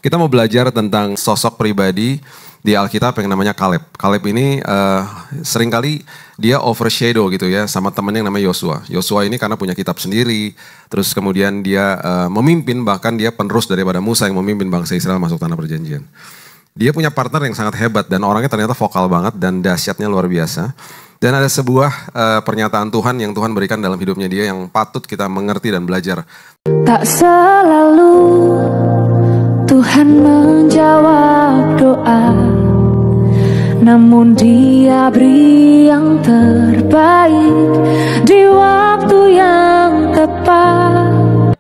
Kita mau belajar tentang sosok pribadi di Alkitab yang namanya Kaleb. Kaleb ini seringkali dia overshadow gitu ya sama temannya yang namanya Yosua. Yosua ini karena punya kitab sendiri, terus kemudian dia memimpin, bahkan dia penerus daripada Musa yang memimpin bangsa Israel masuk tanah perjanjian. Dia punya partner yang sangat hebat dan orangnya ternyata vokal banget dan dahsyatnya luar biasa. Dan ada sebuah pernyataan Tuhan yang Tuhan berikan dalam hidupnya dia yang patut kita mengerti dan belajar. Tak selalu Tuhan menjawab doa, namun Dia beri yang terbaik di waktu yang tepat.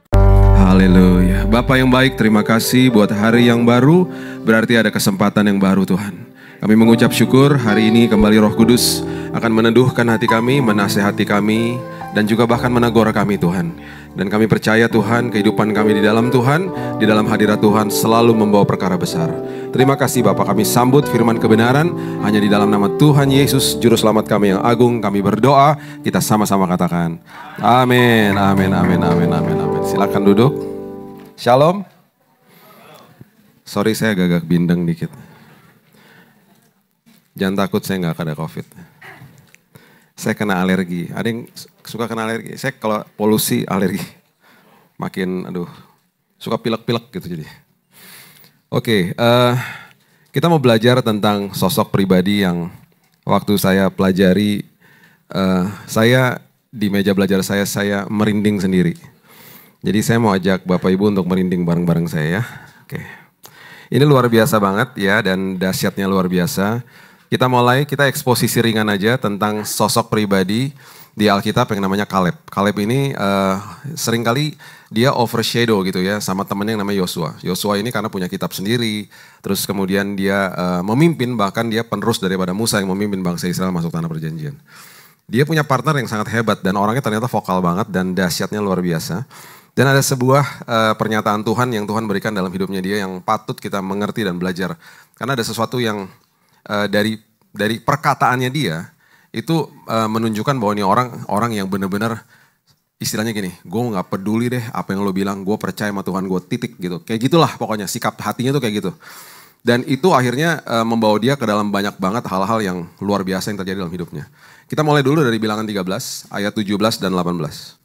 Haleluya. Bapa yang baik, terima kasih buat hari yang baru, berarti ada kesempatan yang baru Tuhan. Kami mengucap syukur hari ini kembali Roh Kudus akan meneduhkan hati kami, menasehati kami, dan juga bahkan menegur kami Tuhan. Dan kami percaya Tuhan, kehidupan kami di dalam Tuhan, di dalam hadirat Tuhan selalu membawa perkara besar. Terima kasih Bapak, kami sambut firman kebenaran hanya di dalam nama Tuhan Yesus, Juru Selamat kami yang agung. Kami berdoa, kita sama-sama katakan amin, amin, amin, amin, amin, amin. Silakan duduk. Shalom. Sorry saya agak bindeng dikit. Jangan takut, saya nggak ada COVID. Saya kena alergi. Ada yang suka kena alergi? Saya kalau polusi alergi. Makin suka pilek-pilek gitu jadi. Oke, kita mau belajar tentang sosok pribadi yang waktu saya pelajari, saya di meja belajar saya merinding sendiri. Jadi saya mau ajak Bapak Ibu untuk merinding bareng-bareng saya ya. Oke. Ini luar biasa banget ya dan dahsyatnya luar biasa. Kita mulai, kita eksposisi ringan aja tentang sosok pribadi di Alkitab yang namanya Kaleb. Kaleb ini seringkali dia overshadow gitu ya sama temannya yang namanya Yosua. Yosua ini karena punya kitab sendiri, terus kemudian dia memimpin, bahkan dia penerus daripada Musa yang memimpin bangsa Israel masuk tanah perjanjian. Dia punya partner yang sangat hebat dan orangnya ternyata vokal banget dan dahsyatnya luar biasa. Dan ada sebuah pernyataan Tuhan yang Tuhan berikan dalam hidupnya dia yang patut kita mengerti dan belajar. Karena ada sesuatu yang dari perkataannya dia itu menunjukkan bahwa ini orang yang benar-benar istilahnya gini, gue nggak peduli deh apa yang lo bilang, gue percaya sama Tuhan gue titik gitu, kayak gitulah pokoknya sikap hatinya tuh kayak gitu. Dan itu akhirnya membawa dia ke dalam banyak banget hal-hal yang luar biasa yang terjadi dalam hidupnya. Kita mulai dulu dari Bilangan 13 ayat 17 dan 18.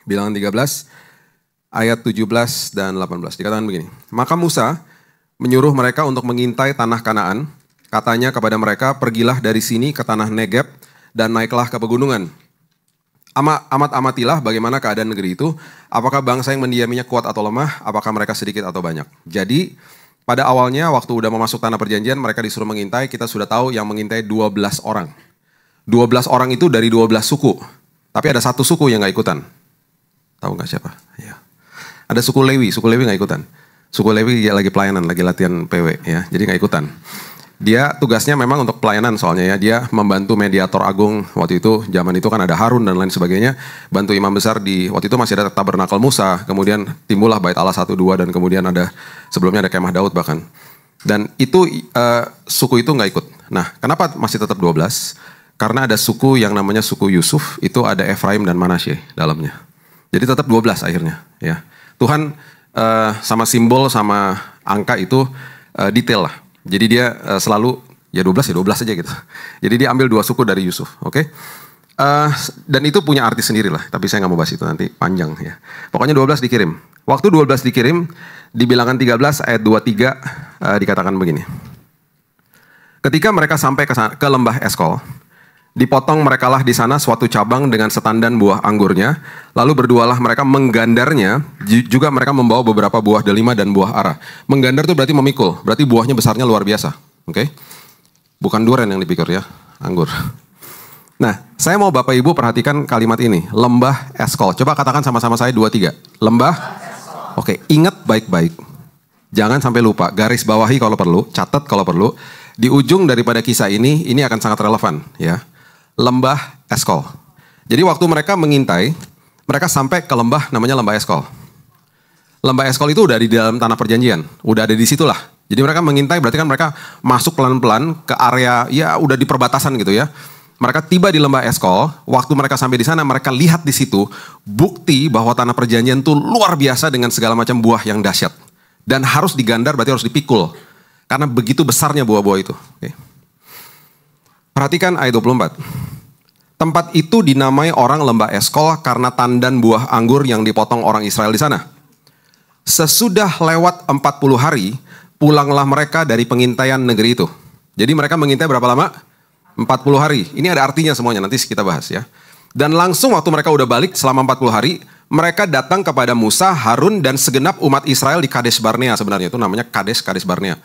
Bilangan 13 ayat 17 dan 18 dikatakan begini, maka Musa menyuruh mereka untuk mengintai tanah Kanaan. Katanya kepada mereka, pergilah dari sini ke tanah Negeb dan naiklah ke pegunungan. Amatilah bagaimana keadaan negeri itu, apakah bangsa yang mendiaminya kuat atau lemah, apakah mereka sedikit atau banyak. Jadi pada awalnya waktu udah mau masuk tanah perjanjian mereka disuruh mengintai, kita sudah tahu yang mengintai 12 orang. 12 orang itu dari 12 suku, tapi ada satu suku yang gak ikutan. Tahu gak siapa? Ya. Ada suku Lewi gak ikutan. Suku Lewi ya lagi pelayanan, lagi latihan PW ya, jadi gak ikutan. Dia tugasnya memang untuk pelayanan soalnya ya, dia membantu mediator agung waktu itu, zaman itu kan ada Harun dan lain sebagainya, bantu imam besar di, waktu itu masih ada tabernakel Musa, kemudian timbullah bait Allah 1-2 dan kemudian ada, sebelumnya ada kemah Daud bahkan. Dan itu suku itu gak ikut. Nah kenapa masih tetap 12? Karena ada suku yang namanya suku Yusuf, itu ada Efraim dan Manasye dalamnya. Jadi tetap 12 akhirnya ya. Tuhan sama simbol sama angka itu detail lah. Jadi dia selalu ya 12 aja gitu. Jadi dia ambil 2 suku dari Yusuf, oke? Dan itu punya arti sendiri lah, tapi saya nggak mau bahas itu nanti panjang ya. Pokoknya 12 dikirim. Waktu 12 dikirim, di Bilangan 13 ayat 23 dikatakan begini. Ketika mereka sampai ke lembah Eskol, dipotong merekalah di sana suatu cabang dengan setandan buah anggurnya, lalu berdualah mereka menggandarnya, juga mereka membawa beberapa buah delima dan buah ara. Menggandar itu berarti memikul, berarti buahnya besarnya luar biasa. Oke? Bukan durian yang dipikir ya, anggur. Nah, saya mau Bapak Ibu perhatikan kalimat ini, lembah Eskol. Coba katakan sama-sama saya 2-3. Lembah Eskol. Oke, ingat baik-baik. Jangan sampai lupa, garis bawahi kalau perlu, catat kalau perlu. Di ujung daripada kisah ini akan sangat relevan ya. Lembah Eskol. Jadi waktu mereka mengintai, mereka sampai ke lembah namanya lembah Eskol. Lembah Eskol itu udah di dalam tanah perjanjian, udah ada di situlah. Jadi mereka mengintai berarti kan mereka masuk pelan-pelan ke area ya udah di perbatasan gitu ya. Mereka tiba di lembah Eskol, waktu mereka sampai di sana mereka lihat di situ bukti bahwa tanah perjanjian itu luar biasa dengan segala macam buah yang dahsyat. Dan harus digandar berarti harus dipikul. Karena begitu besarnya buah-buah itu. Oke. Perhatikan ayat 24. Tempat itu dinamai orang lembah Eskol karena tandan buah anggur yang dipotong orang Israel di sana. Sesudah lewat 40 hari, pulanglah mereka dari pengintaian negeri itu. Jadi mereka mengintai berapa lama? 40 hari. Ini ada artinya semuanya, nanti kita bahas ya. Dan langsung waktu mereka udah balik selama 40 hari, mereka datang kepada Musa, Harun, dan segenap umat Israel di Kades Barnea sebenarnya. Itu namanya Kades Barnea.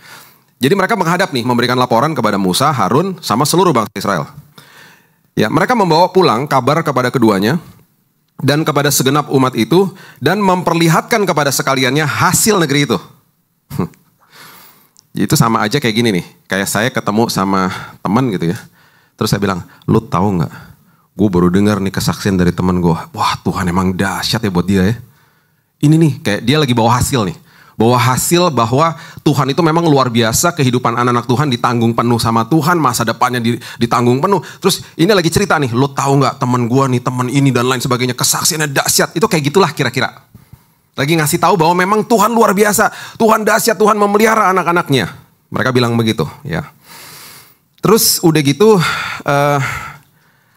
Jadi mereka menghadap nih, memberikan laporan kepada Musa, Harun, sama seluruh bangsa Israel. Ya, mereka membawa pulang kabar kepada keduanya, dan kepada segenap umat itu, dan memperlihatkan kepada sekaliannya hasil negeri itu. Itu sama aja kayak gini nih, kayak saya ketemu sama teman gitu ya. Terus saya bilang, lu tahu nggak? Gue baru dengar nih kesaksian dari teman gue. Wah, Tuhan emang dahsyat ya buat dia ya. Ini nih, kayak dia lagi bawa hasil nih. Bawa hasil bahwa Tuhan itu memang luar biasa, kehidupan anak-anak Tuhan ditanggung penuh sama Tuhan, masa depannya ditanggung penuh. Terus ini lagi cerita nih, lo tahu nggak teman gue nih, teman ini dan lain sebagainya, kesaksiannya dahsyat. Itu kayak gitulah kira-kira. Lagi ngasih tahu bahwa memang Tuhan luar biasa, Tuhan dahsyat, Tuhan memelihara anak-anaknya. Mereka bilang begitu ya. Terus udah gitu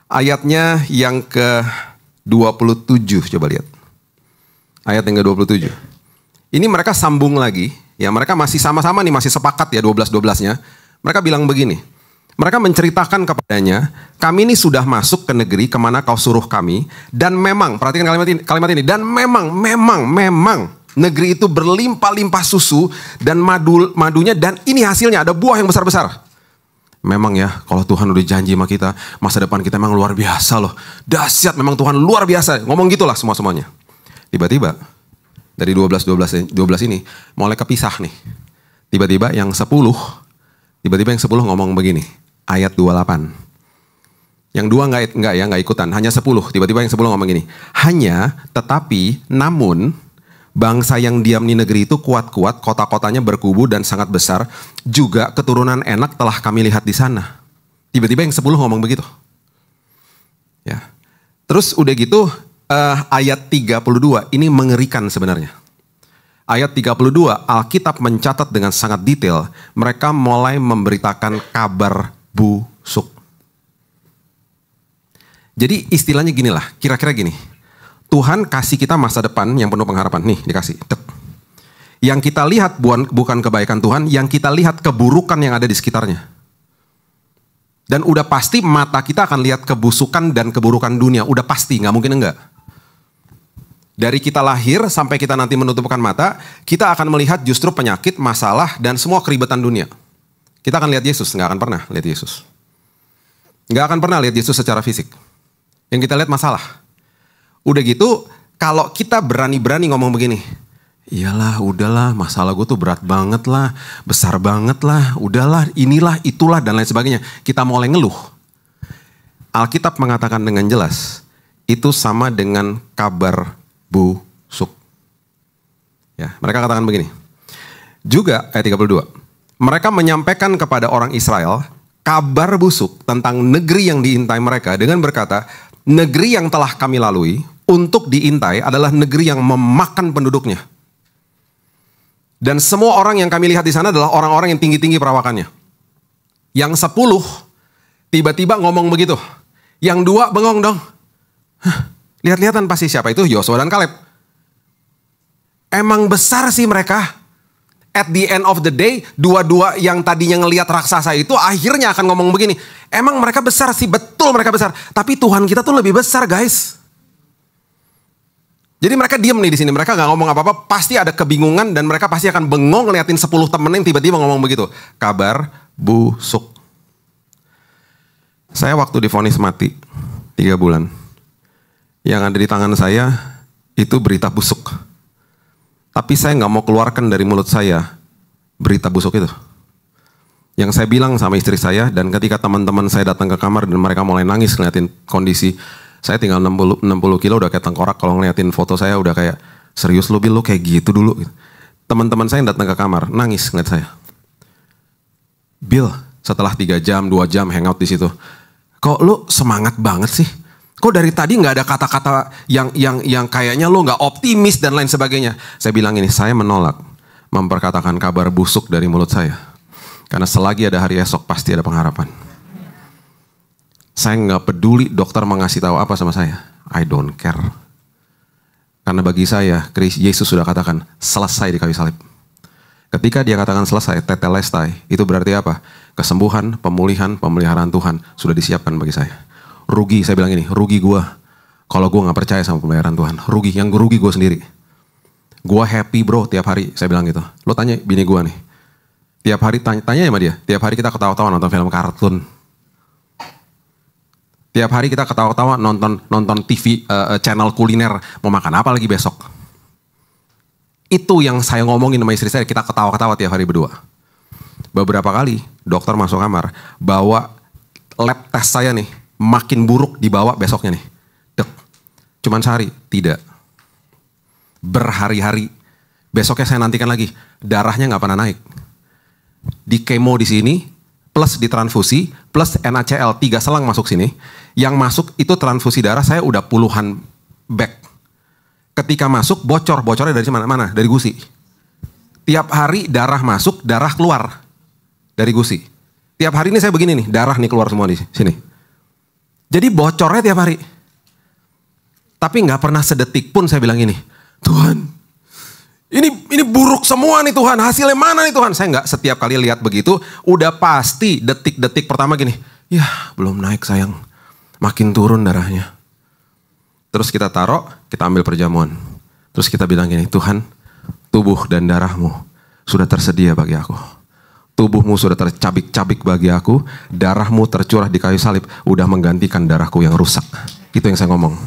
ayatnya yang ke-27 coba lihat. Ayat yang ke-27. Ini mereka sambung lagi, ya mereka masih sama-sama nih, masih sepakat ya 12-12-nya. Mereka bilang begini, mereka menceritakan kepadanya, kami ini sudah masuk ke negeri kemana kau suruh kami, dan memang, perhatikan kalimat ini, dan memang, negeri itu berlimpah-limpah susu dan madunya, dan ini hasilnya, ada buah yang besar-besar. Memang ya, kalau Tuhan udah janji sama kita, masa depan kita memang luar biasa loh. Dahsyat, memang Tuhan luar biasa. Ngomong gitulah semua-semuanya. Tiba-tiba, dari 12 ini mulai kepisah nih. Tiba-tiba yang 10 ngomong begini. Ayat 28. Yang 2 enggak ikutan, hanya 10. Tiba-tiba yang 10 ngomong gini. Namun bangsa yang diam di negeri itu kuat-kuat, kota-kotanya berkubu dan sangat besar, juga keturunan enak telah kami lihat di sana. Tiba-tiba yang 10 ngomong begitu. Ya. Terus udah gitu ayat 32 ini mengerikan sebenarnya. Ayat 32 Alkitab mencatat dengan sangat detail, mereka mulai memberitakan kabar busuk. Jadi istilahnya ginilah, kira-kira gini. Tuhan kasih kita masa depan yang penuh pengharapan. Nih dikasih. Yang kita lihat bukan kebaikan Tuhan, yang kita lihat keburukan yang ada di sekitarnya. Dan udah pasti mata kita akan lihat kebusukan dan keburukan dunia. Udah pasti, gak mungkin enggak. Dari kita lahir sampai kita nanti menutupkan mata, kita akan melihat justru penyakit, masalah, dan semua keribetan dunia. Kita akan lihat Yesus, gak akan pernah lihat Yesus. Gak akan pernah lihat Yesus secara fisik. Yang kita lihat masalah. Udah gitu, kalau kita berani-berani ngomong begini, iyalah, udahlah, masalah gue tuh berat banget lah, besar banget lah, udahlah, inilah, itulah, dan lain sebagainya. Kita mulai ngeluh. Alkitab mengatakan dengan jelas, itu sama dengan kabar busuk. Ya, mereka katakan begini. Juga ayat 32. Mereka menyampaikan kepada orang Israel kabar busuk tentang negeri yang diintai mereka dengan berkata, negeri yang telah kami lalui untuk diintai adalah negeri yang memakan penduduknya. Dan semua orang yang kami lihat di sana adalah orang-orang yang tinggi-tinggi perawakannya. Yang 10 tiba-tiba ngomong begitu. Yang 2 bengong dong. Lihat-lihatan pasti siapa itu? Yosua dan Kaleb. Emang besar sih mereka. At the end of the day, dua-dua yang tadinya ngelihat raksasa itu akhirnya akan ngomong begini. Emang mereka besar sih, betul mereka besar. Tapi Tuhan kita tuh lebih besar guys. Jadi mereka diam nih di sini. Mereka gak ngomong apa-apa. Pasti ada kebingungan dan mereka pasti akan bengong ngeliatin 10 temen yang tiba-tiba ngomong begitu. Kabar busuk. Saya waktu divonis mati 3 bulan. Yang ada di tangan saya itu berita busuk. Tapi saya gak mau keluarkan dari mulut saya berita busuk itu. Yang saya bilang sama istri saya, dan ketika teman-teman saya datang ke kamar dan mereka mulai nangis ngeliatin kondisi, saya tinggal 60 kilo udah kayak tengkorak, kalau ngeliatin foto saya udah kayak, serius lu Bil, lu kayak gitu dulu. Teman-teman saya yang datang ke kamar, nangis ngeliat saya. Bil, setelah 3 jam, 2 jam hangout di situ, kok lu semangat banget sih? Kok dari tadi nggak ada kata-kata yang kayaknya lo nggak optimis dan lain sebagainya. Saya bilang ini, saya menolak memperkatakan kabar busuk dari mulut saya. Karena selagi ada hari esok pasti ada pengharapan. Saya nggak peduli dokter mengasih tahu apa sama saya. I don't care. Karena bagi saya, Yesus sudah katakan selesai di kayu salib. Ketika dia katakan selesai, tetelestai, itu berarti apa? Kesembuhan, pemulihan, pemeliharaan Tuhan sudah disiapkan bagi saya. Rugi, saya bilang ini, rugi gue. Kalau gue gak percaya sama pemeliharaan Tuhan. Rugi, yang rugi gue sendiri. Gue happy bro tiap hari, saya bilang gitu. Lo tanya bini gue nih. Tiap hari, tanya sama dia. Tiap hari kita ketawa-tawa nonton film kartun. Tiap hari kita ketawa-tawa nonton TV channel kuliner. Mau makan apa lagi besok? Itu yang saya ngomongin sama istri saya, kita ketawa-ketawa tiap hari berdua. Beberapa kali dokter masuk kamar, bawa lab test saya nih, makin buruk dibawa besoknya nih. Dek, cuman sehari, tidak. Berhari-hari, besoknya saya nantikan lagi, darahnya nggak pernah naik. Di kemo di sini, plus ditransfusi, plus NaCl 3 selang masuk sini, yang masuk itu transfusi darah saya udah puluhan bag. Ketika masuk bocornya dari mana? Dari gusi. Tiap hari darah masuk, darah keluar dari gusi. Tiap hari ini saya begini nih, darah nih keluar semua di sini. Jadi bocornya tiap hari. Tapi nggak pernah sedetik pun saya bilang ini, Tuhan, ini buruk semua nih Tuhan, hasilnya mana nih Tuhan? Saya nggak setiap kali lihat begitu, udah pasti detik-detik pertama gini, ya belum naik sayang, makin turun darahnya. Terus kita taruh, kita ambil perjamuan. Terus kita bilang gini, Tuhan, tubuh dan darahmu sudah tersedia bagi aku. Tubuhmu sudah tercabik-cabik bagi aku, darahmu tercurah di kayu salib, udah menggantikan darahku yang rusak. Itu yang saya ngomong.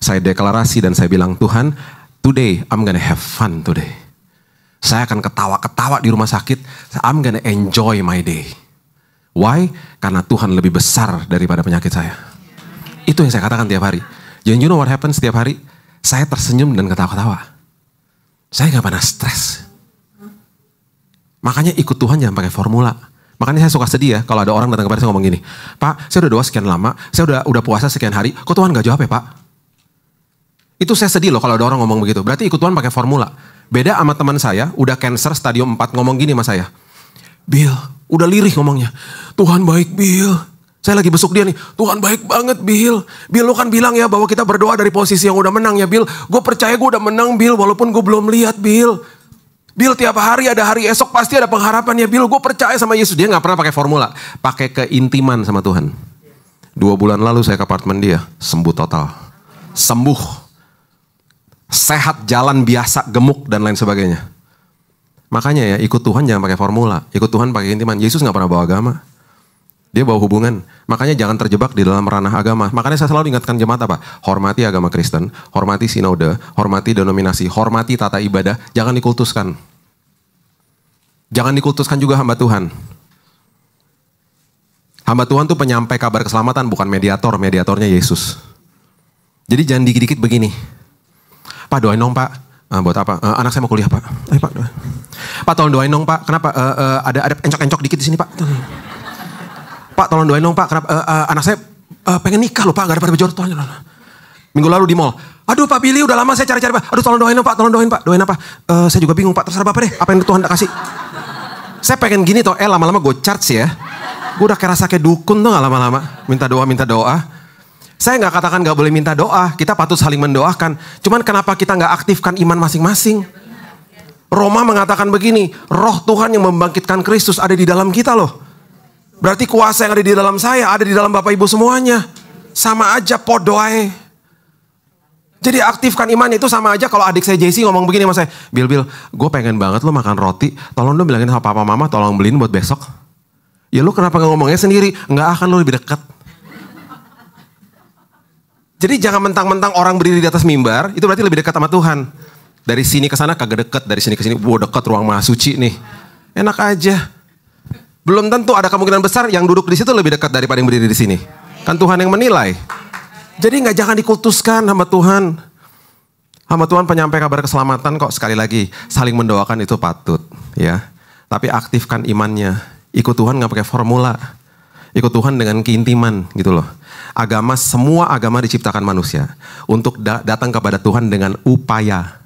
Saya deklarasi dan saya bilang, Tuhan, today I'm gonna have fun today. Saya akan ketawa-ketawa di rumah sakit, I'm gonna enjoy my day. Why? Karena Tuhan lebih besar daripada penyakit saya. Itu yang saya katakan tiap hari. You know what happens setiap hari? Saya tersenyum dan ketawa-ketawa. Saya gak pernah stres. Makanya ikut Tuhan jangan pakai formula. Makanya saya suka sedih ya kalau ada orang datang kepada saya ngomong gini, Pak, saya udah doa sekian lama, saya udah puasa sekian hari, kok Tuhan gak jawab ya Pak? Itu saya sedih loh kalau ada orang ngomong begitu. Berarti ikut Tuhan pakai formula. Beda sama teman saya, udah cancer stadium 4 ngomong gini sama saya. Bill, udah lirih ngomongnya. Tuhan baik Bill. Saya lagi besuk dia nih, Tuhan baik banget Bill. Bill lu kan bilang ya bahwa kita berdoa dari posisi yang udah menang ya Bill. Gue percaya gue udah menang Bill walaupun gue belum lihat Bill. Bill tiap hari ada hari esok pasti ada pengharapan ya Bill. Gue percaya sama Yesus. Dia gak pernah pakai formula. Pakai keintiman sama Tuhan. 2 bulan lalu saya ke apartemen dia. Sembuh total. Sembuh. Sehat, jalan biasa, gemuk dan lain sebagainya. Makanya ya ikut Tuhan jangan pakai formula. Ikut Tuhan pakai intiman. Yesus gak pernah bawa agama. Dia bawa hubungan. Makanya jangan terjebak di dalam ranah agama. Makanya saya selalu ingatkan jemaat apa? Hormati agama Kristen, hormati sinode, hormati denominasi, hormati tata ibadah. Jangan dikultuskan. Jangan dikultuskan juga hamba Tuhan. Hamba Tuhan tuh penyampai kabar keselamatan, bukan mediator. Mediatornya Yesus. Jadi jangan dikit-dikit begini. Pak doain dong Pak. Buat apa? Anak saya mau kuliah Pak. Ayo Pak doain. Pak tolong doain dong Pak. Kenapa? Ada encok-encok dikit di sini Pak. Pak tolong doain dong Pak, kenapa anak saya pengen nikah loh Pak, gak dapat baju Tuhan. Minggu lalu di mall, aduh Pak Billy udah lama saya cari-cari Pak, aduh tolong doain dong Pak, tolong doain Pak, doain apa? Saya juga bingung Pak, terserah Bapak deh, apa yang Tuhan tak kasih. Saya pengen gini toh, lama-lama gue charge ya. Gue udah kayak rasa kayak dukun tuh gak lama-lama, minta doa. Saya gak katakan gak boleh minta doa, kita patut saling mendoakan. Cuman kenapa kita gak aktifkan iman masing-masing? Roma mengatakan begini, roh Tuhan yang membangkitkan Kristus ada di dalam kita loh. Berarti kuasa yang ada di dalam saya, ada di dalam Bapak Ibu semuanya. Sama aja podoai. Jadi aktifkan iman itu sama aja kalau adik saya JC ngomong begini sama saya. Bill, gue pengen banget lo makan roti. Tolong dong bilangin sama papa mama, tolong beliin buat besok. Ya lo kenapa gak ngomongnya sendiri? Enggak akan lo lebih dekat. Jadi jangan mentang-mentang orang berdiri di atas mimbar, itu berarti lebih dekat sama Tuhan. Dari sini ke sana kagak dekat, dari sini ke sini, dekat ruang maha suci nih. Enak aja. Belum tentu ada kemungkinan besar yang duduk di situ lebih dekat daripada yang berdiri di sini. Kan Tuhan yang menilai. Jadi jangan dikultuskan hamba Tuhan. Hamba Tuhan penyampai kabar keselamatan kok, sekali lagi. Saling mendoakan itu patut. Ya. Tapi aktifkan imannya. Ikut Tuhan gak pakai formula. Ikut Tuhan dengan keintiman gitu loh. Semua agama diciptakan manusia. Untuk datang kepada Tuhan dengan upaya.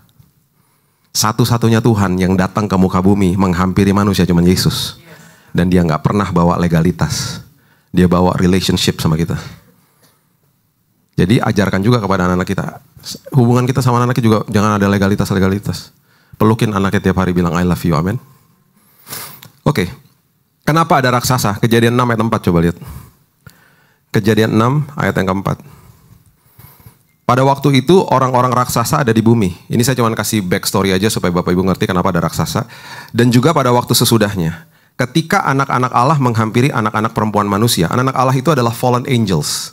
Satu-satunya Tuhan yang datang ke muka bumi menghampiri manusia cuma Yesus. Dan dia gak pernah bawa legalitas. Dia bawa relationship sama kita. Jadi ajarkan juga kepada anak-anak kita. Hubungan kita sama anak-anak juga jangan ada legalitas-legalitas. Pelukin anaknya tiap hari bilang I love you, amin. Oke. Kenapa ada raksasa? Kejadian 6 ayat 4 coba lihat. Kejadian 6 ayat yang keempat. Pada waktu itu orang-orang raksasa ada di bumi. Ini saya cuma kasih backstory aja supaya Bapak Ibu ngerti kenapa ada raksasa. Dan juga pada waktu sesudahnya. Ketika anak-anak Allah menghampiri anak-anak perempuan manusia. Anak-anak Allah itu adalah fallen angels.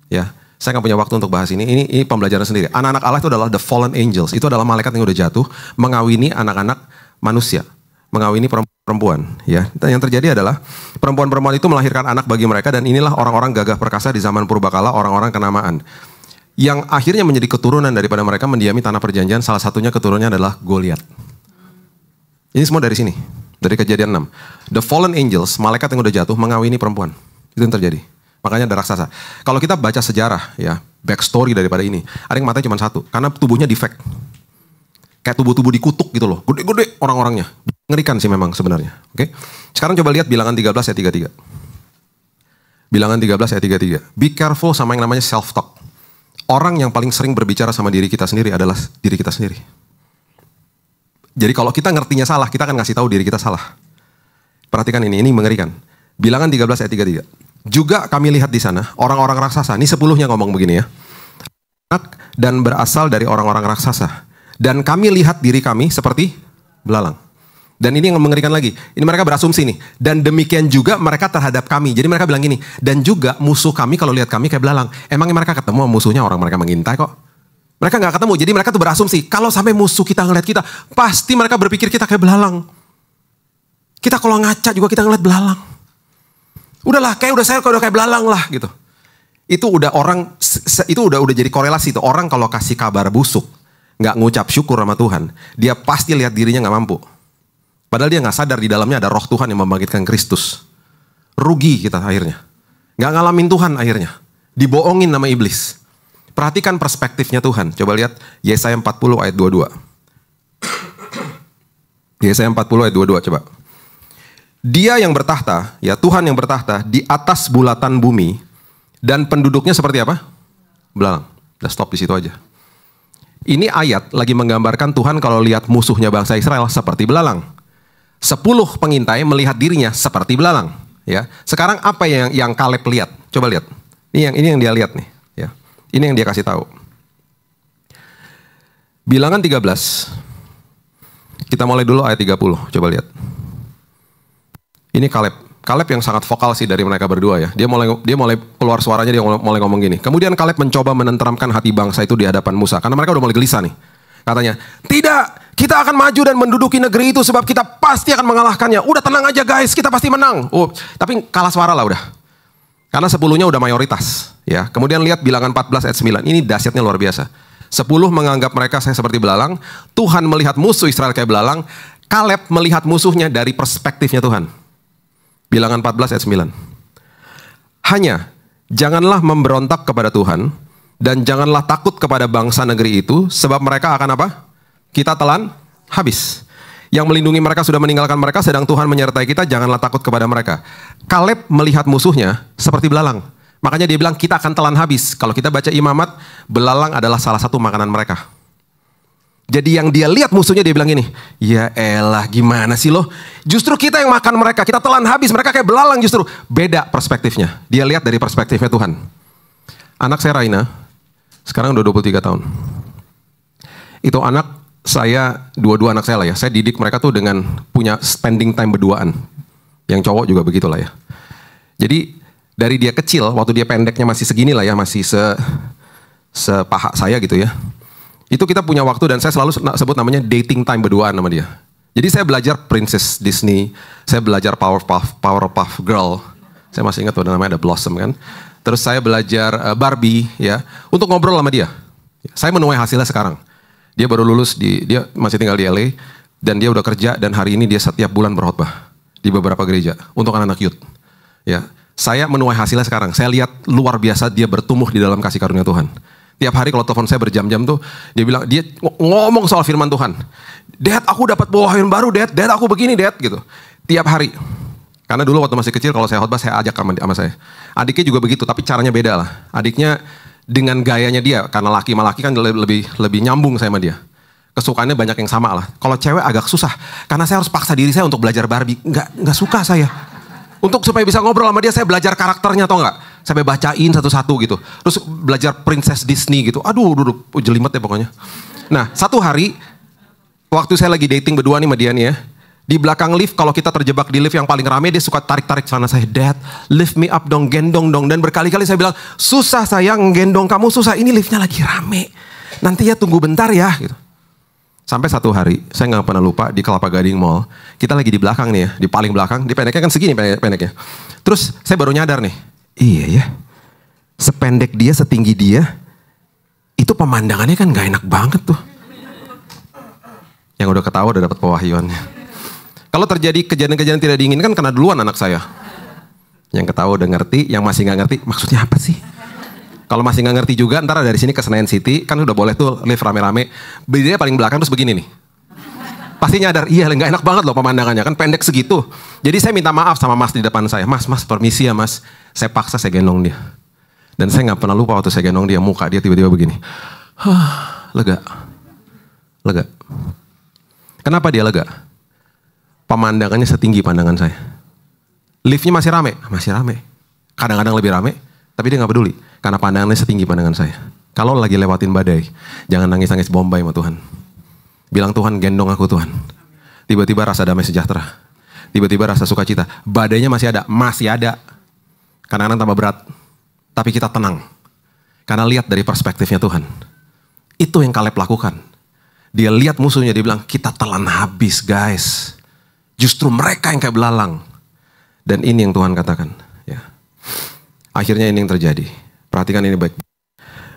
Ya, saya nggak punya waktu untuk bahas ini. Ini pembelajaran sendiri. Anak-anak Allah itu adalah the fallen angels. Itu adalah malaikat yang udah jatuh mengawini anak-anak manusia, mengawini perempuan. Ya, dan yang terjadi adalah perempuan-perempuan itu melahirkan anak bagi mereka dan inilah orang-orang gagah perkasa di zaman purbakala, orang-orang kenamaan. Yang akhirnya menjadi keturunan daripada mereka mendiami tanah perjanjian. Salah satunya keturunannya adalah Goliat. Ini semua dari sini, dari kejadian 6. The fallen angels, malaikat yang udah jatuh mengawini perempuan. Itu yang terjadi. Makanya ada raksasa. Kalau kita baca sejarah, ya, backstory daripada ini, ada yang matanya cuma satu, karena tubuhnya defect. Kayak tubuh-tubuh dikutuk gitu loh, gede-gede orang-orangnya. Ngerikan sih memang sebenarnya. Oke. Sekarang coba lihat Bilangan 13 ayat 33. Bilangan 13 ayat 33. Be careful sama yang namanya self-talk. Orang yang paling sering berbicara sama diri kita sendiri adalah diri kita sendiri. Jadi kalau kita ngertinya salah, kita akan ngasih tahu diri kita salah. Perhatikan ini mengerikan. Bilangan 13 ayat 33. Juga kami lihat di sana orang-orang raksasa. Ini 10-nya ngomong begini ya. Dan berasal dari orang-orang raksasa. Dan kami lihat diri kami seperti belalang. Dan ini yang mengerikan lagi. Ini mereka berasumsi nih. Dan demikian juga mereka terhadap kami. Jadi mereka bilang gini. Dan juga musuh kami kalau lihat kami kayak belalang. Emangnya mereka ketemu musuhnya orang mereka mengintai kok. Mereka gak ketemu. Jadi mereka tuh berasumsi. Kalau sampai musuh kita ngeliat kita. Pasti mereka berpikir kita kayak belalang. Kita kalau ngaca juga kita ngeliat belalang. Udahlah kayak udah kayak belalang lah gitu. Itu udah orang. Itu udah jadi korelasi tuh. Orang kalau kasih kabar busuk. Gak ngucap syukur sama Tuhan. Dia pasti lihat dirinya gak mampu. Padahal dia gak sadar di dalamnya ada roh Tuhan yang membangkitkan Kristus. Rugi kita akhirnya. Gak ngalamin Tuhan akhirnya. Dibohongin nama iblis. Perhatikan perspektifnya Tuhan. Coba lihat Yesaya 40 ayat 22. Yesaya 40 ayat 22 coba. Dia yang bertahta, ya Tuhan yang bertahta di atas bulatan bumi. Dan penduduknya seperti apa? Belalang. Udah stop di situ aja. Ini ayat lagi menggambarkan Tuhan kalau lihat musuhnya bangsa Israel seperti belalang. 10 pengintai melihat dirinya seperti belalang. Ya, sekarang apa yang Kaleb lihat? Coba lihat. Ini yang dia lihat nih. Ya, ini yang dia kasih tahu. Bilangan 13. Kita mulai dulu ayat 30. Coba lihat. Ini Kaleb. Kaleb yang sangat vokal sih dari mereka berdua ya. Dia mulai keluar suaranya, dia mulai ngomong gini. Kemudian Kaleb mencoba menenteramkan hati bangsa itu di hadapan Musa. Karena mereka udah mulai gelisah nih. Katanya, tidak, kita akan maju dan menduduki negeri itu sebab kita pasti akan mengalahkannya. Udah tenang aja guys, kita pasti menang. Tapi kalah suara lah udah. Karena 10-nya udah mayoritas. Ya. Kemudian lihat Bilangan 14 ayat 9. Ini dahsyatnya luar biasa. 10 menganggap mereka saya seperti belalang. Tuhan melihat musuh Israel kayak belalang. Kaleb melihat musuhnya dari perspektifnya Tuhan. Bilangan 14 ayat 9. Hanya, janganlah memberontak kepada Tuhan. Dan janganlah takut kepada bangsa negeri itu. Sebab mereka akan apa? Kita telan habis. Yang melindungi mereka sudah meninggalkan mereka. Sedang Tuhan menyertai kita. Janganlah takut kepada mereka. Kaleb melihat musuhnya seperti belalang. Makanya dia bilang kita akan telan habis. Kalau kita baca Imamat, belalang adalah salah satu makanan mereka. Jadi yang dia lihat musuhnya dia bilang gini. Ya elah gimana sih lo? Justru kita yang makan mereka. Kita telan habis. Mereka kayak belalang justru. Beda perspektifnya. Dia lihat dari perspektifnya Tuhan. Anak saya Raina. Sekarang udah 23 tahun. Itu anak saya, dua-dua anak saya lah ya. Saya didik mereka tuh dengan punya spending time berduaan. Yang cowok juga begitulah ya. Jadi dari dia kecil, waktu dia pendeknya masih segini lah ya. Masih sepaha saya gitu ya. Itu kita punya waktu dan saya selalu sebut namanya dating time berduaan sama dia. Jadi saya belajar Princess Disney. Saya belajar Powerpuff Girl. Saya masih ingat tuh namanya ada Blossom kan. Terus saya belajar Barbie ya untuk ngobrol sama dia. Saya menuai hasilnya sekarang. Dia baru lulus dia masih tinggal di LA dan dia udah kerja dan hari ini dia setiap bulan berkhotbah di beberapa gereja untuk anak-anak youth. Ya, saya menuai hasilnya sekarang. Saya lihat luar biasa dia bertumbuh di dalam kasih karunia Tuhan. Tiap hari kalau telepon saya berjam-jam tuh, dia bilang, dia ngomong soal firman Tuhan. Dad, aku dapat pewahyuan baru, Dad. Dad, aku begini, Dad, gitu. Tiap hari. Karena dulu waktu masih kecil, kalau saya khotbah, saya ajak sama saya. Adiknya juga begitu, tapi caranya beda lah. Adiknya dengan gayanya dia, karena laki sama laki kan lebih nyambung saya sama dia. Kesukaannya banyak yang sama lah. Kalau cewek agak susah, karena saya harus paksa diri saya untuk belajar Barbie. Nggak suka saya. Untuk supaya bisa ngobrol sama dia, saya belajar karakternya atau enggak. Saya bacain satu-satu gitu. Terus belajar Princess Disney gitu. Aduh, jelimet ya pokoknya. Nah, satu hari, waktu saya lagi dating berdua nih sama dia nih ya. Di belakang lift, kalau kita terjebak di lift yang paling rame, dia suka tarik-tarik celana saya. Dad, lift me up dong, gendong dong. Dan berkali-kali saya bilang, susah sayang, gendong kamu susah. Ini liftnya lagi rame. Nanti ya tunggu bentar ya gitu. Sampai satu hari, saya nggak pernah lupa di Kelapa Gading Mall. Kita lagi di belakang nih ya, di paling belakang. Di pendeknya kan segini pendeknya. Terus saya baru nyadar nih, iya ya, sependek dia, setinggi dia, itu pemandangannya kan nggak enak banget tuh. Yang udah ketawa udah dapat pewahyuannya. Kalau terjadi kejadian-kejadian tidak diinginkan, kena duluan anak saya. Yang ketawa udah ngerti, yang masih nggak ngerti, maksudnya apa sih? Kalau masih nggak ngerti juga, ntar dari sini ke Senayan City, kan udah boleh tuh lift rame-rame. Berdiri paling belakang terus begini nih. Pasti nyadar, iya nggak enak banget loh pemandangannya, kan pendek segitu. Jadi saya minta maaf sama mas di depan saya. Mas, permisi ya mas. Saya paksa saya gendong dia. Dan saya nggak pernah lupa waktu saya gendong dia, muka dia tiba-tiba begini. Lega. Kenapa dia lega? Pemandangannya setinggi pandangan saya. Liftnya masih rame. Kadang-kadang lebih rame, tapi dia nggak peduli. Karena pandangannya setinggi pandangan saya. Kalau lagi lewatin badai, jangan nangis-nangis Bombay sama Tuhan. Bilang, Tuhan gendong aku Tuhan. Tiba-tiba rasa damai sejahtera. Tiba-tiba rasa sukacita. Badainya masih ada. Kadang-kadang tambah berat. Tapi kita tenang. Karena lihat dari perspektifnya Tuhan. Itu yang Kaleb lakukan. Dia lihat musuhnya, dia bilang, kita telan habis guys. Justru mereka yang kayak belalang. Dan ini yang Tuhan katakan. Ya. Akhirnya ini yang terjadi. Perhatikan ini baik.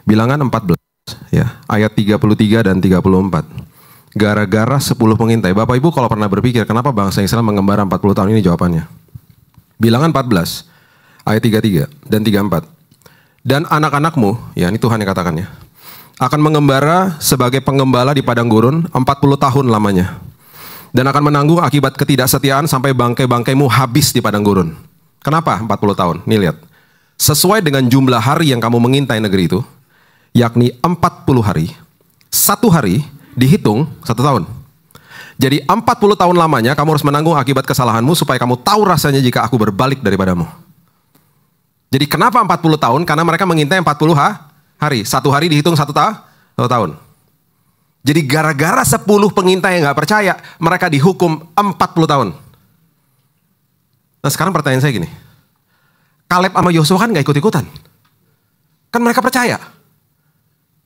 Bilangan 14, ya, ayat 33 dan 34. Gara-gara 10 pengintai. Bapak Ibu kalau pernah berpikir, kenapa bangsa Israel mengembara 40 tahun, ini jawabannya. Bilangan 14, ayat 33 dan 34. Dan anak-anakmu, ya ini Tuhan yang katakannya, akan mengembara sebagai pengembala di padang gurun 40 tahun lamanya. Dan akan menanggung akibat ketidaksetiaan sampai bangkai-bangkaimu habis di padang gurun. Kenapa 40 tahun? Nih lihat. Sesuai dengan jumlah hari yang kamu mengintai negeri itu, yakni 40 hari, 1 hari dihitung 1 tahun. Jadi 40 tahun lamanya kamu harus menanggung akibat kesalahanmu supaya kamu tahu rasanya jika aku berbalik daripadamu. Jadi kenapa 40 tahun? Karena mereka mengintai 40 hari. 1 hari dihitung 1 tahun. Jadi gara-gara 10 pengintai yang gak percaya, mereka dihukum 40 tahun. Nah sekarang pertanyaan saya gini. Kaleb sama Yosua kan gak ikut-ikutan. Kan mereka percaya.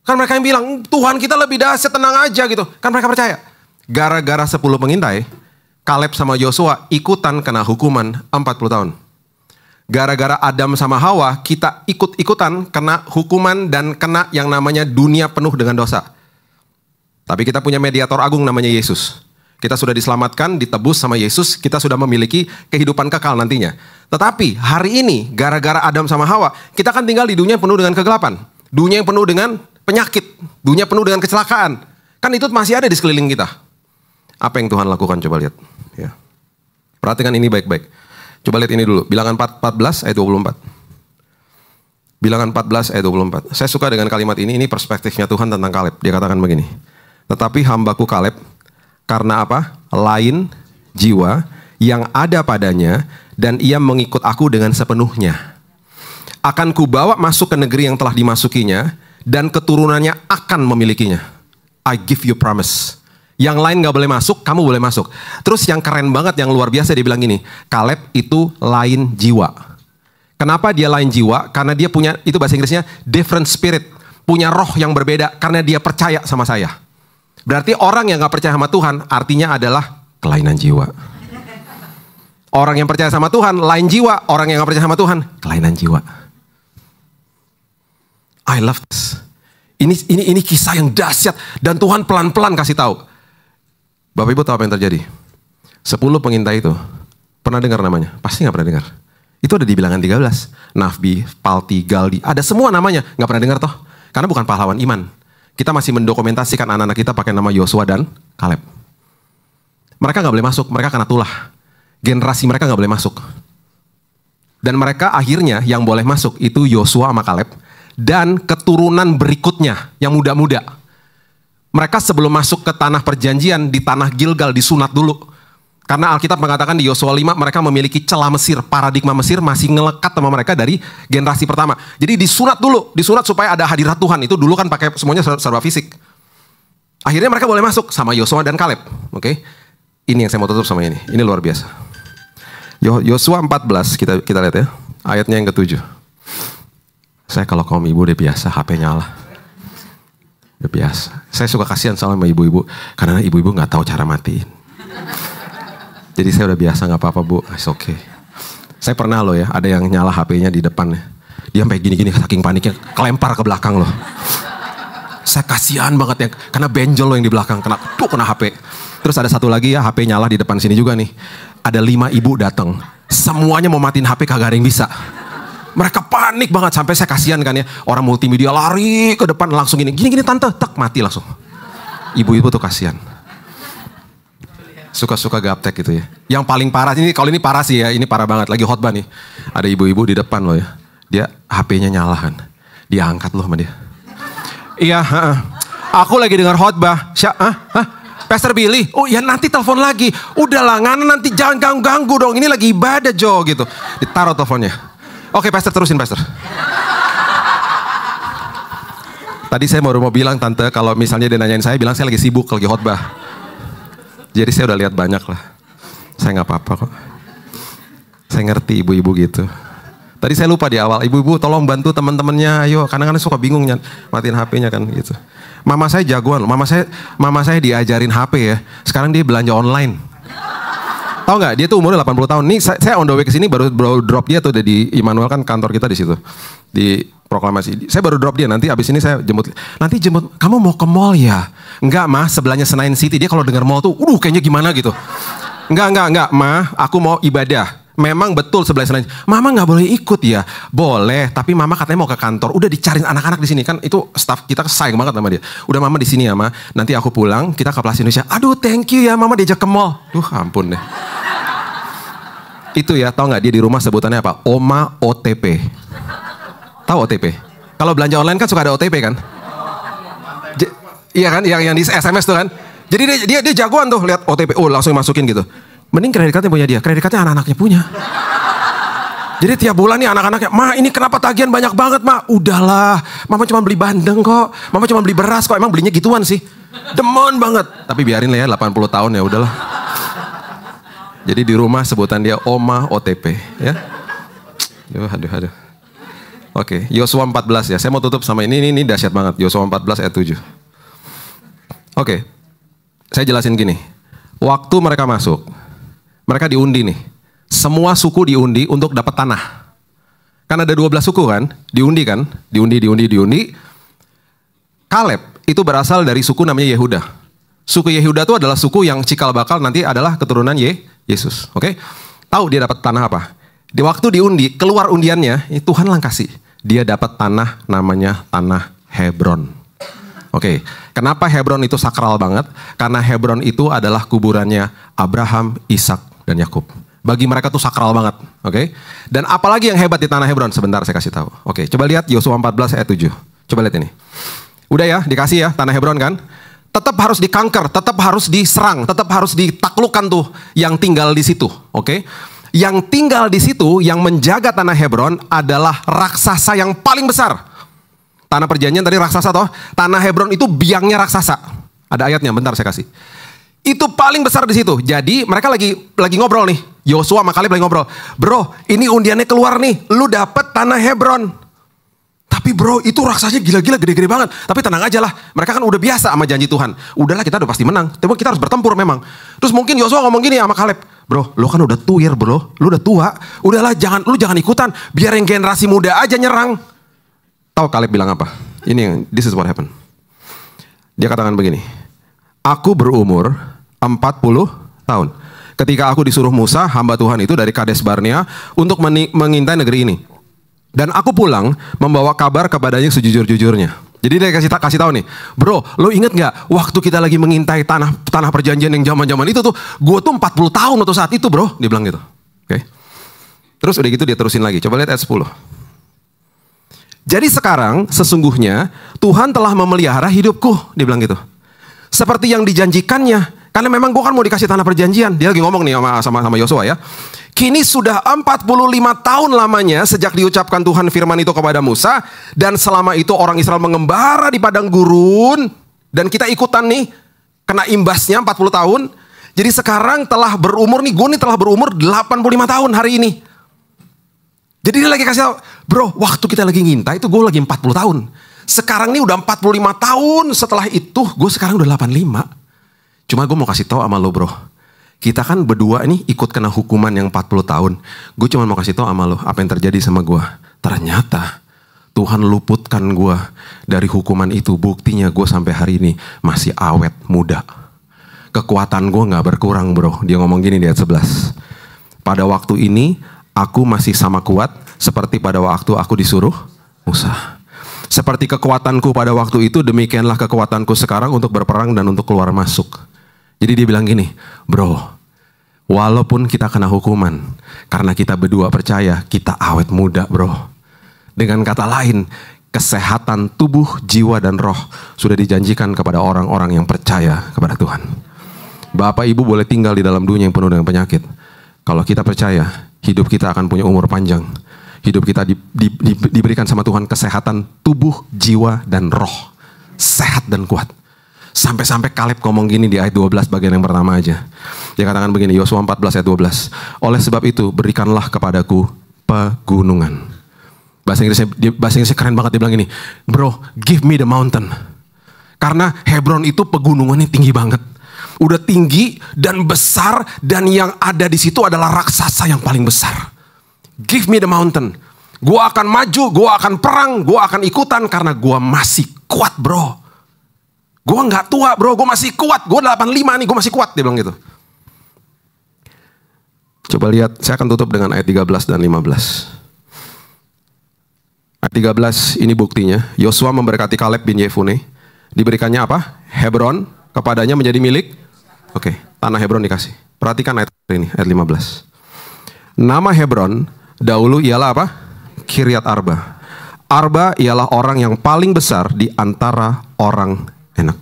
Kan mereka yang bilang, Tuhan kita lebih dahsyat, tenang aja gitu. Kan mereka percaya. Gara-gara 10 pengintai, Kaleb sama Yosua ikutan kena hukuman 40 tahun. Gara-gara Adam sama Hawa, kita ikut-ikutan kena hukuman dan kena yang namanya dunia penuh dengan dosa. Tapi kita punya mediator agung namanya Yesus. Kita sudah diselamatkan, ditebus sama Yesus, kita sudah memiliki kehidupan kekal nantinya. Tetapi hari ini, gara-gara Adam sama Hawa, kita kan tinggal di dunia yang penuh dengan kegelapan. Dunia yang penuh dengan penyakit, dunia penuh dengan kecelakaan. Kan itu masih ada di sekeliling kita. Apa yang Tuhan lakukan? Coba lihat. Ya. Perhatikan ini baik-baik. Coba lihat ini dulu. Bilangan 14 ayat 24. Bilangan 14 ayat 24. Saya suka dengan kalimat ini perspektifnya Tuhan tentang Kaleb. Dia katakan begini. Tetapi hambaku Kaleb, karena apa? Lain jiwa yang ada padanya dan ia mengikut aku dengan sepenuhnya. Akan kubawa masuk ke negeri yang telah dimasukinya dan keturunannya akan memilikinya. I give you promise. Yang lain gak boleh masuk, kamu boleh masuk. Terus yang keren banget, yang luar biasa dia bilang gini, Kaleb itu lain jiwa. Kenapa dia lain jiwa? Karena dia punya, itu bahasa Inggrisnya different spirit. Punya roh yang berbeda karena dia percaya sama saya. Berarti orang yang gak percaya sama Tuhan artinya adalah kelainan jiwa. Orang yang percaya sama Tuhan lain jiwa, orang yang gak percaya sama Tuhan kelainan jiwa. I love this. Ini kisah yang dahsyat dan Tuhan pelan-pelan kasih tahu. Bapak Ibu tahu apa yang terjadi? 10 pengintai itu pernah dengar namanya? Pasti gak pernah dengar. Itu ada di bilangan 13. Nafbi, Palti, Galdi, ada semua namanya. Gak pernah dengar toh? Karena bukan pahlawan iman. Kita masih mendokumentasikan anak-anak kita pakai nama Yosua dan Kaleb. Mereka nggak boleh masuk, mereka kena tulah. Generasi mereka nggak boleh masuk. Dan mereka akhirnya yang boleh masuk itu Yosua sama Kaleb. Dan keturunan berikutnya yang muda-muda. Mereka sebelum masuk ke tanah perjanjian di tanah Gilgal disunat dulu. Karena Alkitab mengatakan di Yosua 5 mereka memiliki celah Mesir, paradigma Mesir masih ngelekat sama mereka dari generasi pertama. Jadi disunat dulu, disunat supaya ada hadirat Tuhan. Itu dulu kan pakai semuanya serba fisik. Akhirnya mereka boleh masuk sama Yosua dan Kaleb. Oke, ini yang saya mau tutup sama ini. Ini luar biasa. Yosua 14 kita lihat ya, ayatnya yang ke-7. Saya kalau kaum ibu udah biasa, HP nyala. Udah biasa. Saya suka kasihan sama ibu-ibu karena ibu-ibu nggak tahu cara matiin. Jadi saya udah biasa, nggak apa-apa bu, it's okay. Saya pernah loh ya, ada yang nyala HP-nya di depannya. Dia sampai gini-gini saking paniknya, kelempar ke belakang loh. Saya kasihan banget ya, karena benjol loh yang di belakang, kena HP. Terus ada satu lagi ya, HP nyala di depan sini juga nih. Ada 5 ibu datang, semuanya mau matiin HP kagak ada yang bisa. Mereka panik banget, sampai saya kasihan kan ya. Orang multimedia lari ke depan langsung gini tante, tak mati langsung. Ibu-ibu tuh kasihan. Suka-suka gaptek gitu ya. Yang paling parah ini, kalau ini parah sih ya, ini parah banget. Lagi khotbah nih. Ada ibu-ibu di depan loh ya. Dia HP-nya nyala kan. Dia angkat loh sama dia. Iya, aku lagi dengar khotbah. Pastor Billy, oh ya nanti telepon lagi. Udahlah, Ngana nanti jangan ganggu dong. Ini lagi ibadah Jo gitu. Ditaruh teleponnya. Oke Pastor, terusin Pastor. Tadi saya baru mau bilang tante, kalau misalnya dia nanyain saya, bilang saya lagi sibuk, lagi khotbah. Jadi saya udah lihat banyak lah. Saya nggak apa-apa kok. Saya ngerti ibu-ibu gitu. Tadi saya lupa di awal, ibu-ibu tolong bantu teman-temannya, ayo. Kadang-kadang suka bingung matiin HP-nya kan gitu. Mama saya jagoan, mama saya diajarin HP ya. Sekarang dia belanja online. Tahu nggak? Dia tuh umurnya 80 tahun. Nih saya on the way ke sini baru drop dia tuh di Immanuel kan kantor kita di situ. Di proklamasi. Saya baru drop dia, nanti abis ini saya jemput. Nanti jemput, kamu mau ke mall ya? Enggak mah, sebelahnya Senayan City. Dia kalau dengar mall tuh, kayaknya gimana gitu. Enggak mah, aku mau ibadah. Memang betul sebelah Senayan. Mama nggak boleh ikut ya? Boleh, tapi mama katanya mau ke kantor. Udah dicariin anak-anak di sini kan, itu staff kita sayang banget sama dia. Udah mama di sini ya ma. Nanti aku pulang, kita ke Plaza Indonesia. Aduh thank you ya mama diajak ke mall. Ampun deh. Itu ya, tau nggak dia di rumah sebutannya apa? Oma OTP. Tahu OTP? Kalau belanja online kan suka ada OTP kan? Iya kan, yang di SMS tuh kan. Jadi dia jagoan tuh lihat OTP, langsung masukin gitu. Mending kredit cardnya punya dia, kredit cardnya anak-anaknya punya. Jadi tiap bulan nih anak-anaknya, ma ini kenapa tagihan banyak banget ma? Udahlah, mama cuma beli bandeng kok, mama cuma beli beras kok, emang belinya gituan sih. Demen banget, tapi biarin lah ya 80 tahun ya udahlah. Jadi di rumah sebutan dia Oma OTP ya. Aduh. Oke, Yosua 14 ya. Saya mau tutup sama ini dahsyat banget. Yosua 14 ayat 7. Oke, saya jelasin gini. Waktu mereka masuk, mereka diundi nih. Semua suku diundi untuk dapat tanah. Kan ada 12 suku kan? Diundi kan? Diundi. Kaleb itu berasal dari suku namanya Yehuda. Suku Yehuda itu adalah suku yang cikal bakal nanti adalah keturunan Yesus. Oke? Tahu dia dapat tanah apa? Di waktu diundi, keluar undiannya, Tuhan lang kasih. Dia dapat tanah namanya tanah Hebron. Oke, kenapa Hebron itu sakral banget? Karena Hebron itu adalah kuburannya Abraham, Ishak, dan Yakub. Bagi mereka tuh sakral banget. Oke? Dan apalagi yang hebat di tanah Hebron? Sebentar saya kasih tahu. Oke, coba lihat Yosua 14 ayat 7. Coba lihat ini. Udah ya, dikasih ya tanah Hebron kan? Tetap harus dikanker, tetap harus diserang, tetap harus ditaklukkan tuh yang tinggal di situ. Oke? Yang tinggal di situ, yang menjaga tanah Hebron adalah raksasa yang paling besar. Tanah perjanjian tadi raksasa toh. Tanah Hebron itu biangnya raksasa. Ada ayatnya, bentar saya kasih. Itu paling besar di situ. Jadi mereka lagi ngobrol nih. Yosua sama Kaleb lagi ngobrol. Bro, ini undiannya keluar nih. Lu dapet tanah Hebron. Tapi bro, itu raksasanya gila-gila gede-gede banget. Tapi tenang aja lah. Mereka kan udah biasa sama janji Tuhan. Udahlah kita udah pasti menang. Tapi kita harus bertempur memang. Terus mungkin Yosua ngomong gini sama Kaleb. Bro, lu kan udah tuir bro. Lu udah tua. Udahlah lu jangan ikutan. Biar yang generasi muda aja nyerang. Tahu Kaleb bilang apa? This is what happened. Dia katakan begini. Aku berumur 40 tahun. Ketika aku disuruh Musa, hamba Tuhan itu dari Kades Barnea untuk mengintai negeri ini. Dan aku pulang membawa kabar kepadanya sejujur-jujurnya. Jadi dia kasih tahu nih, bro, lo inget nggak waktu kita lagi mengintai tanah perjanjian yang zaman itu tuh, gue tuh 40 tahun waktu saat itu, bro, dia bilang gitu. Oke. Terus udah gitu dia terusin lagi. Coba lihat ayat 10. Jadi sekarang sesungguhnya Tuhan telah memelihara hidupku, dia bilang gitu. Seperti yang dijanjikannya, karena memang gue kan mau dikasih tanah perjanjian. Dia lagi ngomong nih sama Yosua ya. Kini sudah 45 tahun lamanya sejak diucapkan Tuhan firman itu kepada Musa. Dan selama itu orang Israel mengembara di padang gurun. Dan kita ikutan nih, kena imbasnya 40 tahun. Jadi sekarang telah berumur nih, gue nih telah berumur 85 tahun hari ini. Jadi dia lagi kasih tahu, bro, waktu kita lagi ngintai itu gue lagi 40 tahun. Sekarang nih udah 45 tahun, setelah itu gue sekarang udah 85. Cuma gue mau kasih tahu sama lo, bro. Kita kan berdua nih ikut kena hukuman yang 40 tahun. Gue cuma mau kasih tahu sama lo apa yang terjadi sama gue. Ternyata Tuhan luputkan gue dari hukuman itu. Buktinya gue sampai hari ini masih awet muda. Kekuatan gue gak berkurang, bro. Dia ngomong gini di ayat 11. Pada waktu ini aku masih sama kuat seperti pada waktu aku disuruh Musa. Seperti kekuatanku pada waktu itu, demikianlah kekuatanku sekarang untuk berperang dan untuk keluar masuk. Jadi dia bilang gini, bro, walaupun kita kena hukuman, karena kita berdua percaya, kita awet muda, bro. Dengan kata lain, kesehatan tubuh, jiwa, dan roh sudah dijanjikan kepada orang-orang yang percaya kepada Tuhan. Bapak Ibu boleh tinggal di dalam dunia yang penuh dengan penyakit. Kalau kita percaya, hidup kita akan punya umur panjang. Hidup kita diberikan sama Tuhan kesehatan tubuh, jiwa, dan roh. Sehat dan kuat. Sampai-sampai Kaleb ngomong gini di ayat 12 bagian yang pertama aja. Dia katakan begini, Yosua 14 ayat 12. Oleh sebab itu berikanlah kepadaku pegunungan. Bahasa Inggrisnya keren banget, dia bilang gini, bro, give me the mountain. Karena Hebron itu pegunungannya tinggi banget. Udah tinggi dan besar, dan yang ada di situ adalah raksasa yang paling besar. Give me the mountain. Gua akan maju, gua akan perang, gua akan ikutan karena gua masih kuat, bro. Gua nggak tua, bro, gua masih kuat. Gua 85 nih, gua masih kuat, dia bilang gitu. Coba lihat, saya akan tutup dengan ayat 13 dan 15. Ayat 13 ini buktinya. Yosua memberkati Kaleb bin Yefune. Diberikannya apa? Hebron, kepadanya menjadi milik. Oke, tanah Hebron dikasih. Perhatikan ayat ini, ayat 15. Nama Hebron dahulu ialah apa? Kiryat Arba. Arba ialah orang yang paling besar di antara orang enak.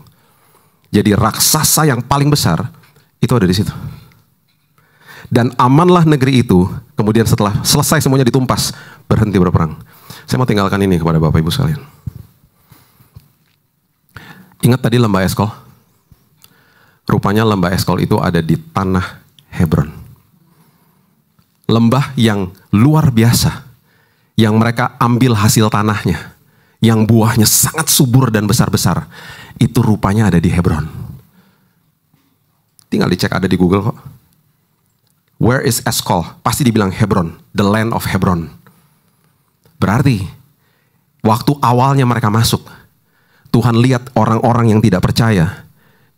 Jadi raksasa yang paling besar itu ada di situ. Dan amanlah negeri itu. Kemudian setelah selesai semuanya ditumpas, berhenti berperang. Saya mau tinggalkan ini kepada Bapak Ibu sekalian. Ingat tadi lembah Eskol? Rupanya lembah Eskol itu ada di tanah Hebron. Lembah yang luar biasa, yang mereka ambil hasil tanahnya, yang buahnya sangat subur dan besar-besar, itu rupanya ada di Hebron. Tinggal dicek, ada di Google kok. Where is Eskol? Pasti dibilang Hebron, the land of Hebron. Berarti waktu awalnya mereka masuk, Tuhan lihat orang-orang yang tidak percaya.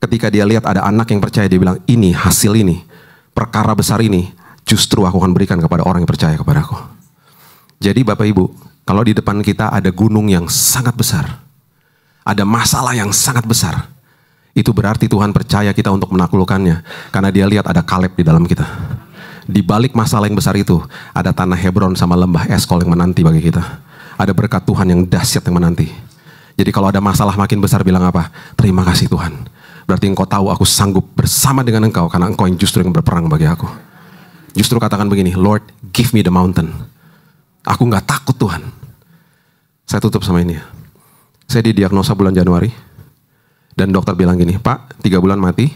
Ketika dia lihat ada anak yang percaya, dia bilang, ini hasil ini, perkara besar ini, justru aku akan berikan kepada orang yang percaya kepada aku. Jadi Bapak Ibu, kalau di depan kita ada gunung yang sangat besar, ada masalah yang sangat besar, itu berarti Tuhan percaya kita untuk menaklukkannya. Karena dia lihat ada Kaleb di dalam kita. Di balik masalah yang besar itu, ada tanah Hebron sama lembah Eskol yang menanti bagi kita. Ada berkat Tuhan yang dahsyat yang menanti. Jadi kalau ada masalah makin besar, bilang apa? Terima kasih Tuhan. Berarti engkau tahu aku sanggup bersama dengan engkau, karena engkau yang justru yang berperang bagi aku. Justru katakan begini, Lord, give me the mountain. Aku gak takut Tuhan. Saya tutup sama ini. Saya didiagnosa bulan Januari. Dan dokter bilang gini, Pak, 3 bulan mati,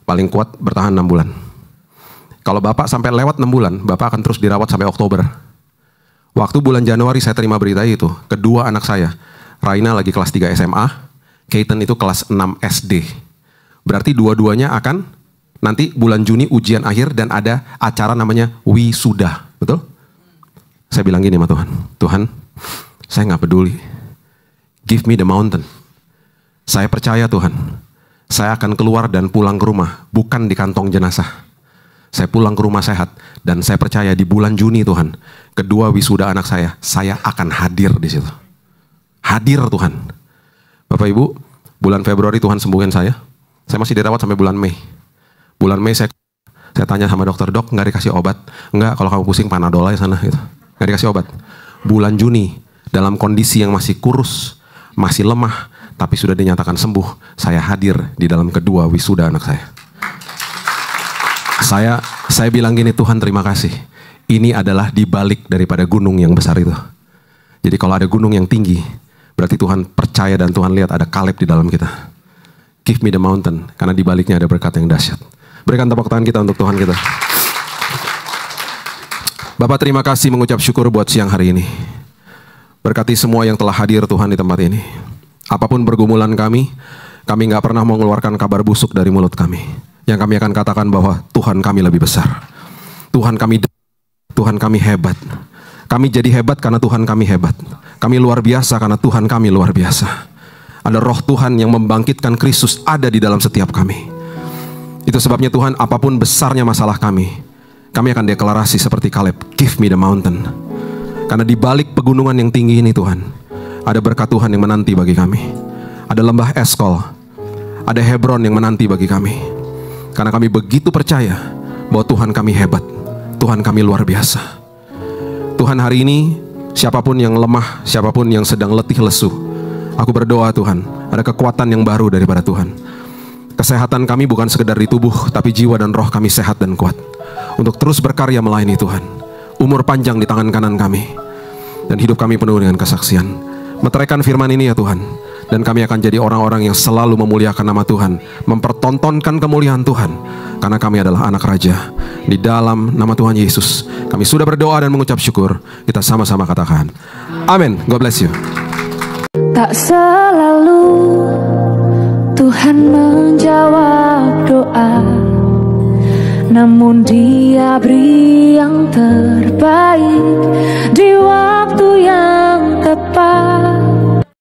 paling kuat bertahan 6 bulan. Kalau Bapak sampai lewat 6 bulan, Bapak akan terus dirawat sampai Oktober. Waktu bulan Januari saya terima berita itu, kedua anak saya, Raina lagi kelas 3 SMA, Keaton itu kelas 6 SD. Berarti dua-duanya akan nanti bulan Juni ujian akhir dan ada acara namanya wisuda, betul? Saya bilang gini sama Tuhan, Tuhan, saya gak peduli, give me the mountain. Saya percaya Tuhan, saya akan keluar dan pulang ke rumah, bukan di kantong jenazah. Saya pulang ke rumah sehat, dan saya percaya di bulan Juni Tuhan, kedua wisuda anak saya akan hadir di situ. Hadir Tuhan. Bapak Ibu, bulan Februari Tuhan sembuhin saya. Saya masih dirawat sampai bulan Mei. Bulan Mei saya tanya sama dokter, dok nggak dikasih obat? Nggak, kalau kamu pusing Panadol aja sana gitu. Nggak dikasih obat. Bulan Juni dalam kondisi yang masih kurus, masih lemah, tapi sudah dinyatakan sembuh. Saya hadir di dalam kedua wisuda anak saya. Saya bilang gini, Tuhan terima kasih. Ini adalah dibalik daripada gunung yang besar itu. Jadi kalau ada gunung yang tinggi, berarti Tuhan percaya dan Tuhan lihat ada Kaleb di dalam kita. Give me the mountain, karena di baliknya ada berkat yang dahsyat. Berikan tepuk tangan kita untuk Tuhan kita. Bapak terima kasih, mengucap syukur buat siang hari ini. Berkati semua yang telah hadir Tuhan di tempat ini. Apapun pergumulan kami gak pernah mau mengeluarkan kabar busuk dari mulut kami. Yang kami akan katakan bahwa Tuhan kami lebih besar. Tuhan kami hebat. Kami jadi hebat karena Tuhan kami hebat. Kami luar biasa karena Tuhan kami luar biasa. Ada roh Tuhan yang membangkitkan Kristus ada di dalam setiap kami. Itu sebabnya Tuhan, apapun besarnya masalah kami akan deklarasi seperti Kaleb, give me the mountain. Karena di balik pegunungan yang tinggi ini Tuhan, ada berkat Tuhan yang menanti bagi kami. Ada lembah Eskol, ada Hebron yang menanti bagi kami. Karena kami begitu percaya bahwa Tuhan kami hebat, Tuhan kami luar biasa. Tuhan hari ini, siapapun yang lemah, siapapun yang sedang letih lesu, aku berdoa Tuhan, ada kekuatan yang baru daripada Tuhan. Kesehatan kami bukan sekedar di tubuh, tapi jiwa dan roh kami sehat dan kuat. Untuk terus berkarya melayani Tuhan. Umur panjang di tangan kanan kami. Dan hidup kami penuh dengan kesaksian. Meteraikan firman ini ya Tuhan. Dan kami akan jadi orang-orang yang selalu memuliakan nama Tuhan. Mempertontonkan kemuliaan Tuhan. Karena kami adalah anak raja. Di dalam nama Tuhan Yesus, kami sudah berdoa dan mengucap syukur. Kita sama-sama katakan amin. God bless you. Tak selalu Tuhan menjawab doa, namun Dia beri yang